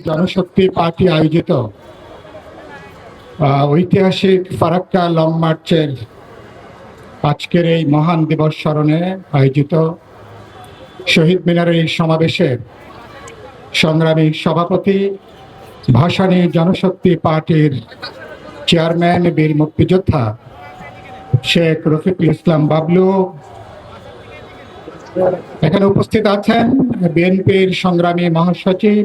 জনশক্তি পার্টি আয়োজিত ঐতিহাসিক ফারাক্কা লং মার্চের আজকের এই মহান দিবস স্মরণে আয়োজিত শহীদ মিনারের এই সমাবেশের সংগ্রামী সভাপতি, ভাসানী জনশক্তি পার্টির চেয়ারম্যান, বীর মুক্তিযোদ্ধা শেখ রফিকুল ইসলাম বাবলু, এখানে উপস্থিত আছেন বিএনপির সংগ্রামী মহাসচিব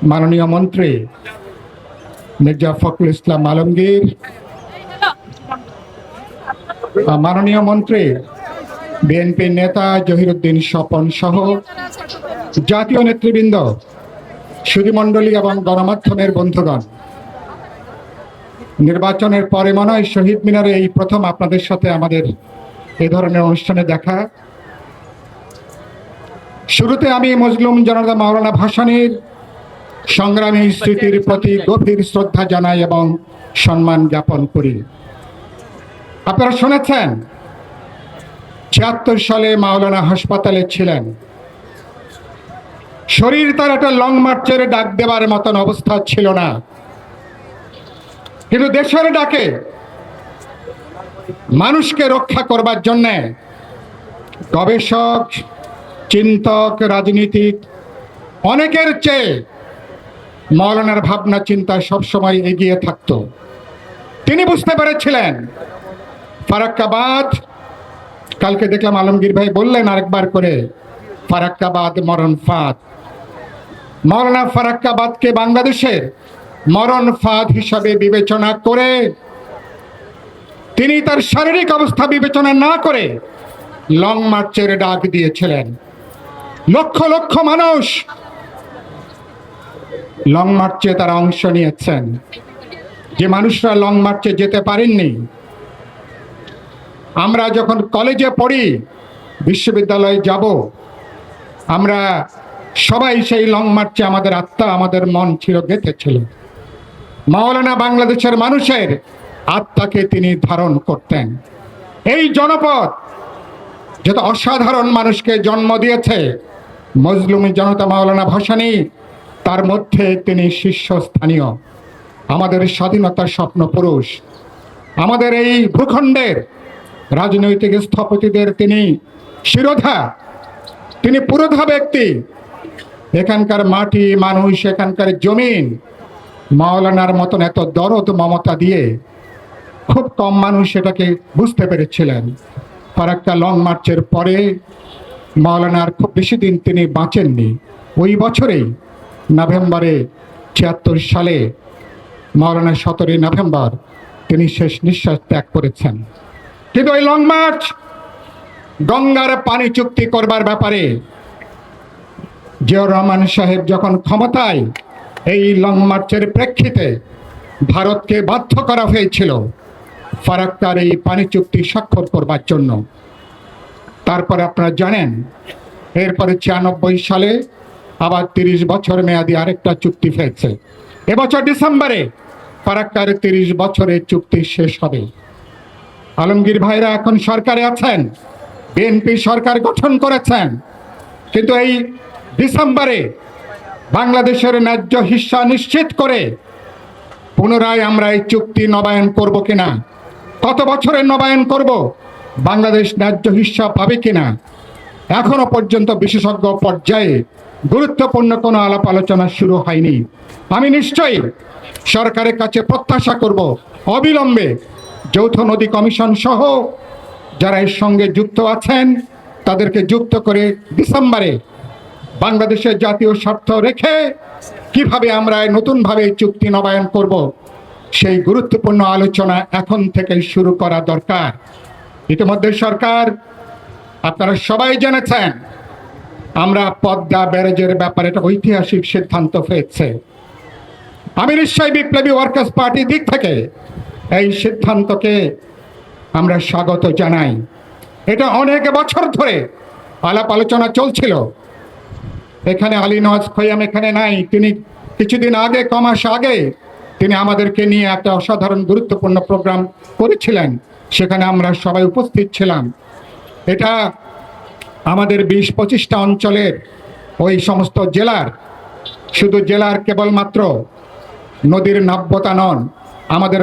মাননীয় মন্ত্রী মির্জা ফখরুল ইসলাম আলমগীর, মাননীয় মন্ত্রী বিএনপির নেতা জহিরুদ্দিন স্বপন সহ জাতীয় নেতৃবৃন্দ, সুধীমণ্ডলী এবং গণমাধ্যমের বন্ধুগণ। নির্বাচনের পরে মনে হয় শহীদ মিনারে এই প্রথম আপনাদের সাথে আমাদের এ ধরনের অনুষ্ঠানে দেখা। শুরুতে আমি মজলুম জনতা মাওলানা ভাসানীর সংগ্রামী স্মৃতির প্রতি গভীর শ্রদ্ধা জানাই এবং সম্মান জ্ঞাপন করি। আপনারা শুনেছেন ৭৬ সালে মাওলানা হাসপাতালে ছিলেন। শরীর তার একটা লং মার্চের ডাক দেবার মতন অবস্থা ছিল না, কিন্তু দেশের ডাকে মানুষকে রক্ষা করবার জন্য গবেষক, চিন্তক, রাজনীতিক অনেকের চেয়ে মাওলানার ভাবনা চিন্তা সবসময় এগিয়ে থাকত। তিনি বুঝতে পেরেছিলেন ফারাক্কাবাদ, কালকে দেখলাম আলমগীর ভাই বললেন আরেকবার করে, ফারাক্কাবাদ মরণ ফাঁদ। মাওলানা ফারাক্কাবাদকে বাংলাদেশের মরণ ফাঁদ হিসাবে বিবেচনা করে তিনি তার শারীরিক অবস্থা বিবেচনা না করে লং মার্চের ডাক দিয়েছিলেন। লক্ষ লক্ষ মানুষ লং মার্চে তারা অংশ নিয়েছেন। যে মানুষরা লং মার্চে যেতে পারেননি, আমরা যখন কলেজে পড়ি, বিশ্ববিদ্যালয়ে যাব, আমরা সবাই সেই লং মার্চে আমাদের আত্মা, আমাদের মন ছিল, গেঁথেছিল। মাওলানা বাংলাদেশের মানুষের আত্মাকে তিনি ধারণ করতেন। এই জনপদ যত অসাধারণ মানুষকে জন্ম দিয়েছে, মজলুম জনতা মাওলানা ভাসানী তার মধ্যে তিনি শীর্ষস্থানীয়। আমাদের স্বাধীনতার স্বপ্ন পুরুষ, আমাদের এই ভূখণ্ডের রাজনৈতিক স্থপতিদের তিনি শিরোধা, তিনি পুরোধা ব্যক্তি। এখানকার মাটি, মানুষ, এখানকার জমিন মাওলানার মতন এত দরদ মমতা দিয়ে খুব কম মানুষ এটাকে বুঝতে পেরেছিলেন। ফারাক্কা লং মার্চের পরে মাওলানার খুব বেশি দিন তিনি বাঁচেননি। ওই বছরেই নভেম্বরে ৭৬ সালে মাওলানা ১৭ নভেম্বর তিনি শেষ নিঃশ্বাস ত্যাগ করেছেন। কিন্তু ওই লং মার্চ, গঙ্গার পানি চুক্তি করবার ব্যাপারে জিয়াউর রহমান সাহেব যখন ক্ষমতায়, এই লং মার্চের প্রেক্ষিতে ভারতকে বাধ্য করা হয়েছিল ফারাক্কার এই পানি চুক্তি স্বাক্ষর করবার জন্য। তারপরে আপনারা জানেন এরপরে ৯৬ সালে আবার ৩০ বছর মেয়াদী আরেকটা চুক্তি হয়েছে। এবছর ডিসেম্বরে ফারাক্কার ৩০ বছরের চুক্তি শেষ হবে। আলমগীর ভাইরা এখন সরকারে আছেন, বিএনপি সরকার গঠন করেছেন, কিন্তু এই ডিসেম্বরে বাংলাদেশের ন্যায্য হিস্সা নিশ্চিত করে পুনরায় আমরা এই চুক্তি নবায়ন করব কিনা, কত বছরের নবায়ন করব, বাংলাদেশ ন্যায্য হিস্সা পাবে কিনা, এখনো পর্যন্ত বিশেষজ্ঞ পর্যায়ে গুরুত্বপূর্ণ কোনো আলাপ আলোচনা শুরু হয়নি। আমি নিশ্চয়ই সরকারের কাছে প্রত্যাশা করব অবিলম্বে যৌথ নদী কমিশন সহ যারা এর সঙ্গে যুক্ত আছেন তাদেরকে যুক্ত করে ডিসেম্বরে বাংলাদেশের জাতীয় স্বার্থ রেখে কিভাবে আমরা নতুনভাবে চুক্তি নবায়ন করব, সেই গুরুত্বপূর্ণ আলোচনা এখন থেকে শুরু করা দরকার। ইতিমধ্যে সরকার, আপনারা সবাই জেনেছেন, আমরা পদ্মা ব্যারেজের ব্যাপারে একটা ঐতিহাসিক সিদ্ধান্ত হয়েছে। আমি নিশ্চয়ই বিপ্লবী ওয়ার্কার্স পার্টির দিক থেকে এই সিদ্ধান্তকে আমরা স্বাগত জানাই। এটা অনেক বছর ধরে আলাপ আলোচনা চলছিল। এখানে আলী নওয়াজ খৈয়াম এখানে নাই, তিনি কিছুদিন আগে, কমাস আগে তিনি আমাদেরকে নিয়ে একটা অসাধারণ গুরুত্বপূর্ণ প্রোগ্রাম করেছিলেন, সেখানে আমরা সবাই উপস্থিত ছিলাম। এটা আমাদের ২০-২৫টা অঞ্চলের ওই সমস্ত জেলার শুধু জেলার কেবলমাত্র নদীর নাব্যতা নন, আমাদের